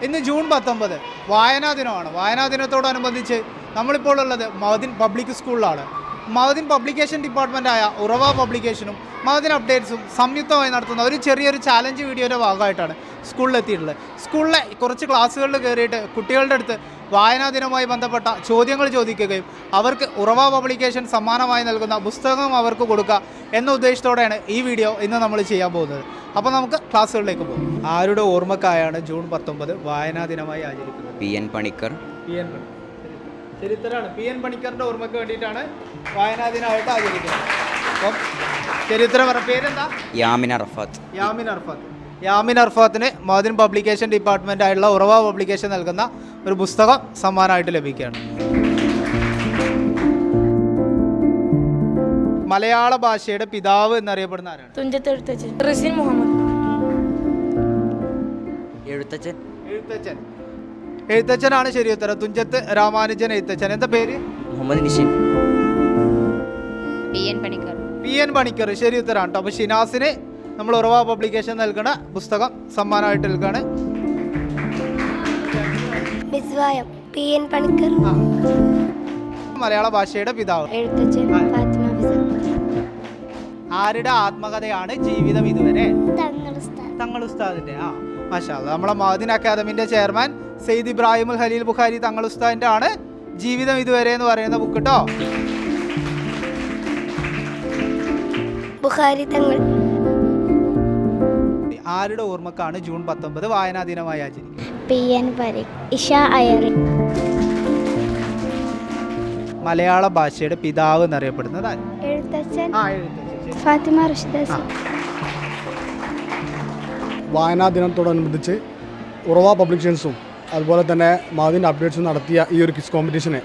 ഇന്ന് ജൂൺ 19 വായനാ ദിനമാണ്. വായനാ ദിനത്തോടനുബന്ധിച്ച് നമ്മളിപ്പോൾ ഉള്ളത് മഹദിൻ പബ്ലിക് സ്കൂളിലാണ്. മഹദിൻ പബ്ലിക്കേഷൻ ഡിപ്പാർട്ട്മെൻറ്റായ ഉറവ പബ്ലിക്കേഷനും മഹദിൻ അപ്ഡേറ്റ്സും സംയുക്തമായി നടത്തുന്ന ഒരു ചെറിയൊരു ചാലഞ്ച് വീഡിയോയുടെ ഭാഗമായിട്ടാണ് സ്കൂളിലെത്തിയിട്ടുള്ളത്. സ്കൂളിലെ കുറച്ച് ക്ലാസ്സുകളിൽ കയറിയിട്ട് കുട്ടികളുടെ അടുത്ത് വായനാ ദിനവുമായി ബന്ധപ്പെട്ട ചോദ്യങ്ങൾ ചോദിക്കുകയും അവർക്ക് ഉറവ പബ്ലിക്കേഷൻ സമ്മാനമായി നൽകുന്ന പുസ്തകം അവർക്ക് കൊടുക്കുക എന്ന ഉദ്ദേശത്തോടെയാണ് ഈ വീഡിയോ ഇന്ന് നമ്മൾ ചെയ്യാൻ പോകുന്നത്. അപ്പോൾ നമുക്ക് ക്ലാസ്സുകളിലേക്ക് പോകും. ആരുടെ ഓർമ്മക്കായാണ് ജൂൺ 19 വായനാ ദിനമായി ആചരിക്കുന്നത്? PN പണിക്കർ. ചരിത്രമാണ്. PN പണിക്കറിൻ്റെ ഓർമ്മയ്ക്ക് വേണ്ടിയിട്ടാണ് വായനാ ദിനമായിട്ട് ആചരിക്കുന്നത്. അപ്പം ചരിത്രം പേരെന്താ? Yamin Arafath. Yamin അർഫാത്തിന് മഹദിൻ publication department ആയിട്ടുള്ള ഉറവ പബ്ലിക്കേഷൻ നൽകുന്ന ഒരു പുസ്തകം സമ്മാനമായിട്ട് ലഭിക്കുകയാണ്. മലയാള ഭാഷയുടെ പിതാവ് എന്നറിയപ്പെടുന്ന ആരാണ്? തുഞ്ചത്ത് എഴുത്തച്ഛൻ. റസീൻ മുഹമ്മദ്. എഴുത്തച്ഛനാണ് ശരി ഉത്തരം. തുഞ്ചത്ത് രാമാനുജൻ എഴുത്തച്ഛൻ. എന്താ പേര്? മുഹമ്മദ് നിഷിൻ. PN പണിക്കർ ശരി ഉത്തരമാണ് കേട്ടോ. അപ്പോൾ ഷിനാസിന് നമ്മൾ ഉറവ പബ്ലിക്കേഷൻ നൽകുന്ന പുസ്തകം സമ്മാനമായിട്ട് നൽകുകയാണ്. PN പണിക്കർ. മലയാള ഭാഷയുടെ പിതാവ്. ആരുടെ ആത്മകഥയാണ് ജീവിതം ഇതുവരെ? തങ്ങൾ ഉസ്താദിന്റെ. മാഷാ അല്ലാഹ്. നമ്മളെ മഹദിൻ അക്കാദമിന്റെ ചെയർമാൻ സെയ്ദ് ഇബ്രാഹിമുൽ ഖലീൽ ബുഖാരി തങ്ങൾ ഉസ്താദിന്റെ ആണ് ജീവിതം ഇതുവരെ എന്ന് പറയുന്ന ബുക്ക് കേട്ടോ. ബുഖാരി തങ്ങൾ. ആരുടെ ഓർമ്മക്കാണ് ജൂൺ 19 വായനാ ദിനമായി ആചരിക്കുന്നത്? PN പരീഖ്. ഇഷ അയറി. മലയാള ഭാഷയുടെ പിതാവ് എന്നറിയപ്പെടുന്നത് ആര്? എഴുത്തച്ഛൻ. ഫാത്തിമ റഷീദ. വായനാ ദിനത്തോടനുബന്ധിച്ച് ഉറവ പബ്ലിക്കേഷൻസും അതുപോലെ തന്നെ മഹദിൻ അപ്ഡേറ്റ്സും നടത്തിയ ഈ ഒരു ക്വിസ് കോമ്പറ്റീഷന്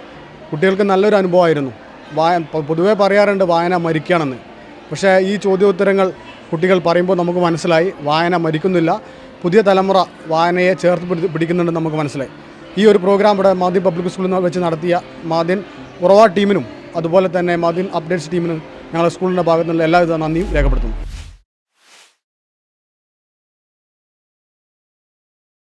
കുട്ടികൾക്ക് നല്ലൊരു അനുഭവമായിരുന്നു. പൊതുവെ പറയാറുണ്ട് വായന മരിക്കുകയാണെന്ന്. പക്ഷേ ഈ ചോദ്യോത്തരങ്ങൾ കുട്ടികൾ പറയുമ്പോൾ നമുക്ക് മനസ്സിലായി വായന മരിക്കുന്നില്ല, പുതിയ തലമുറ വായനയെ ചേർത്ത് പിടിക്കുന്നുണ്ടെന്ന് നമുക്ക് മനസ്സിലായി. ഈ ഒരു പ്രോഗ്രാം ഇവിടെ മഹദിൻ പബ്ലിക് സ്കൂളിൽ വെച്ച് നടത്തിയ മഹദിൻ ഉറവ ടീമിനും അതുപോലെ തന്നെ മഹദിൻ അപ്ഡേറ്റ്സ് ടീമിനും ഞങ്ങളുടെ സ്കൂളിൻ്റെ ഭാഗത്തുനിന്നുള്ള എല്ലാവിധ നന്ദിയും രേഖപ്പെടുത്തുന്നു.